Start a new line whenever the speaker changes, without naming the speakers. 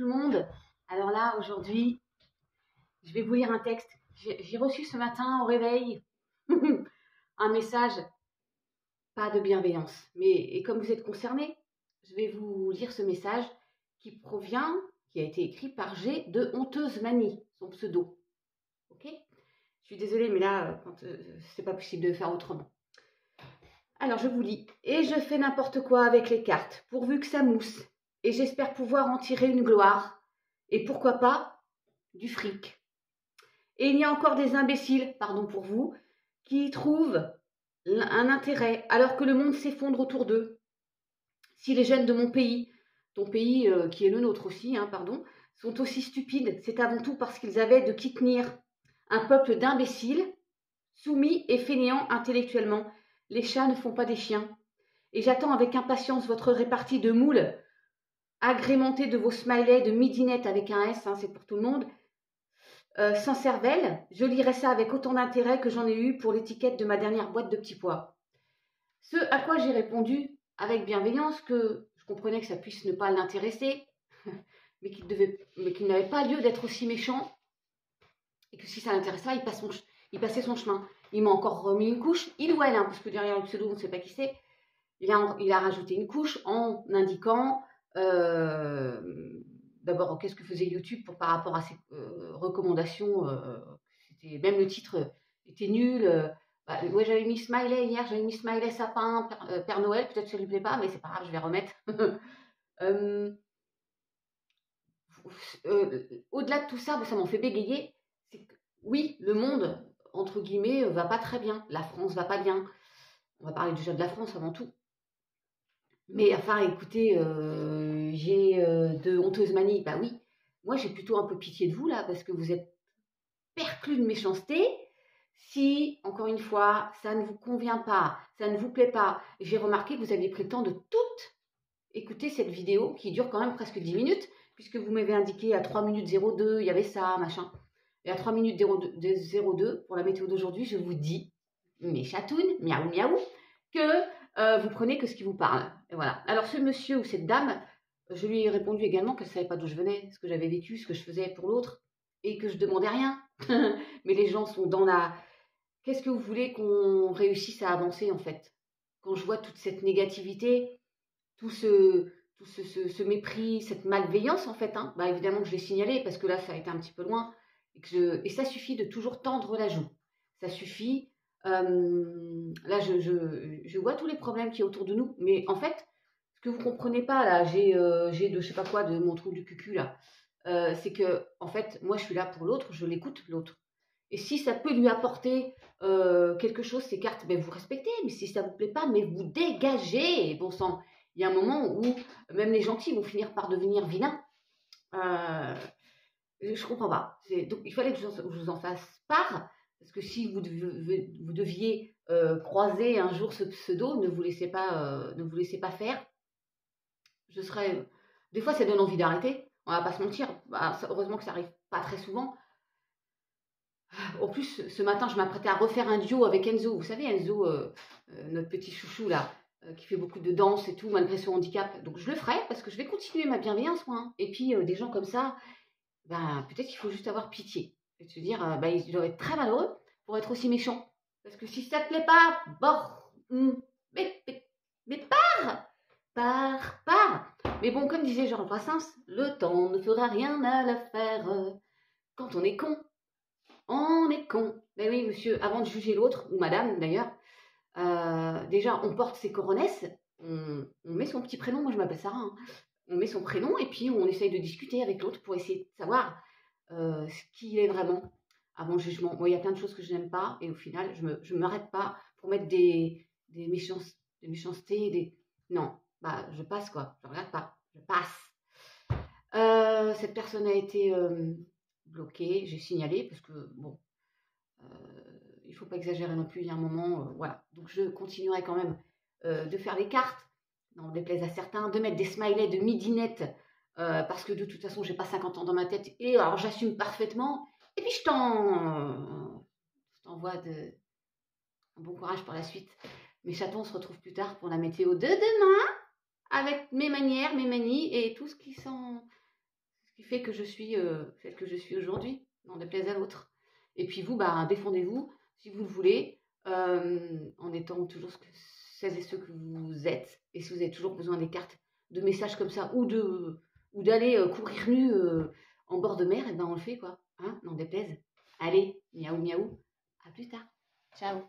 tout le monde. Alors là, aujourd'hui, je vais vous lire un texte. J'ai reçu ce matin au réveil un message, pas de bienveillance, et comme vous êtes concernés, je vais vous lire ce message qui a été écrit par G de Honteuse Manie, son pseudo. Ok? Je suis désolée, mais là, c'est pas possible de faire autrement. Alors, je vous lis. Et je fais n'importe quoi avec les cartes, pourvu que ça mousse. Et j'espère pouvoir en tirer une gloire. Et pourquoi pas du fric. Et il y a encore des imbéciles, pardon pour vous, qui y trouvent un intérêt alors que le monde s'effondre autour d'eux. Si les jeunes de mon pays, ton pays qui est le nôtre aussi, pardon, sont aussi stupides, c'est avant tout parce qu'ils avaient de qui tenir. Un peuple d'imbéciles, soumis et fainéants intellectuellement. Les chats ne font pas des chiens. Et j'attends avec impatience votre répartie de moules, agrémentée de vos smileys de midinette avec un S, c'est pour tout le monde, sans cervelle. Je lirai ça avec autant d'intérêt que j'en ai eu pour l'étiquette de ma dernière boîte de petits pois. Ce à quoi j'ai répondu avec bienveillance que je comprenais que ça puisse ne pas l'intéresser, mais qu'il n'avait pas lieu d'être aussi méchant, et que si ça l'intéressait pas, il passait son chemin. Il m'a encore remis une couche, il ou elle, parce que derrière le pseudo, on ne sait pas qui c'est. Il a rajouté une couche en indiquant d'abord qu'est-ce que faisait YouTube par rapport à ses recommandations. Même le titre était nul. Ouais, j'avais mis Smiley hier, j'avais mis Smiley sapin, Père Noël, peut-être que ça lui plaît pas, mais c'est pas grave, je vais remettre. Au-delà de tout ça, ça m'en fait bégayer. Oui, le monde, entre guillemets, va pas très bien. La France va pas bien. On va parler déjà de la France avant tout. Mais enfin, écoutez, j'ai de honteuse manie. Bah oui, moi j'ai plutôt un peu pitié de vous là, parce que vous êtes perclus de méchanceté. Si, encore une fois, ça ne vous convient pas, ça ne vous plaît pas, j'ai remarqué que vous aviez pris le temps de toute écouter cette vidéo qui dure quand même presque 10 minutes, puisque vous m'avez indiqué à 3 minutes 02, il y avait ça, machin. Et à 3 minutes 02, pour la météo d'aujourd'hui, je vous dis, mes chatounes, miaou miaou, que vous prenez que ce qui vous parle. Et voilà. Alors ce monsieur ou cette dame, je lui ai répondu également qu'elle ne savait pas d'où je venais, ce que j'avais vécu, ce que je faisais pour l'autre, et que je demandais rien. Mais les gens sont dans la... Qu'est-ce que vous voulez qu'on réussisse à avancer en fait? Quand je vois toute cette négativité, tout ce mépris, cette malveillance en fait, évidemment que je l'ai signalé parce que là ça a été un petit peu loin, et ça suffit de toujours tendre la joue. Ça suffit. Là je vois tous les problèmes qu'il y a autour de nous, mais en fait, ce que vous comprenez pas là, j'ai de je sais pas quoi de mon trou du cucu là, c'est que en fait moi je suis là pour l'autre, je l'écoute l'autre. Et si ça peut lui apporter quelque chose, ces cartes, vous respectez. Mais si ça ne vous plaît pas, mais vous dégagez. Bon sang, il y a un moment où même les gentils vont finir par devenir vilains. Je comprends pas. Donc il fallait que je vous en fasse part. Parce que si vous deviez croiser un jour ce pseudo, ne vous laissez pas faire. Je serais... Des fois, ça donne envie d'arrêter. On va pas se mentir. Heureusement que ça arrive pas très souvent. En plus, ce matin, je m'apprêtais à refaire un duo avec Enzo. Vous savez, Enzo, notre petit chouchou là, qui fait beaucoup de danse et tout, malgré son handicap. Donc je le ferai parce que je vais continuer ma bienveillance, moi. Et puis, des gens comme ça, peut-être qu'il faut juste avoir pitié. Et se dire, ils doivent être très malheureux pour être aussi méchants. Parce que si ça te plaît pas, mais pars. Mais bon, comme disait Georges Brassens, le temps ne fera rien à l'affaire. Quand on est con, on est con. Ben oui, monsieur, avant de juger l'autre, ou madame d'ailleurs, déjà, on porte ses coronesses, on met son petit prénom, moi je m'appelle Sarah, on met son prénom et puis on essaye de discuter avec l'autre pour essayer de savoir ce qu'il est vraiment avant le jugement. Moi, il y a plein de choses que je n'aime pas et au final, je ne m'arrête pas pour mettre des méchancetés, Non, je passe quoi, je regarde pas, je passe. Cette personne a été... bloqué, j'ai signalé parce que bon, il faut pas exagérer non plus, il y a un moment, voilà. Donc je continuerai quand même de faire les cartes, n'en déplaise à certains, de mettre des smileys de midinette parce que de toute façon j'ai pas 50 ans dans ma tête et alors j'assume parfaitement. Et puis je t'envoie un bon courage pour la suite. Mes chatons, on se retrouve plus tard pour la météo de demain avec mes manières, mes manies et tout ce qui qui fait que je suis celle que je suis aujourd'hui, n'en déplaise à l'autre. Et puis vous, bah, défendez-vous si vous le voulez, en étant toujours celles et ceux que vous êtes. Et si vous avez toujours besoin des cartes, de messages comme ça, ou d'aller courir nu en bord de mer, et ben on le fait quoi, hein, n'en déplaise. Allez, miaou miaou, à plus tard, ciao.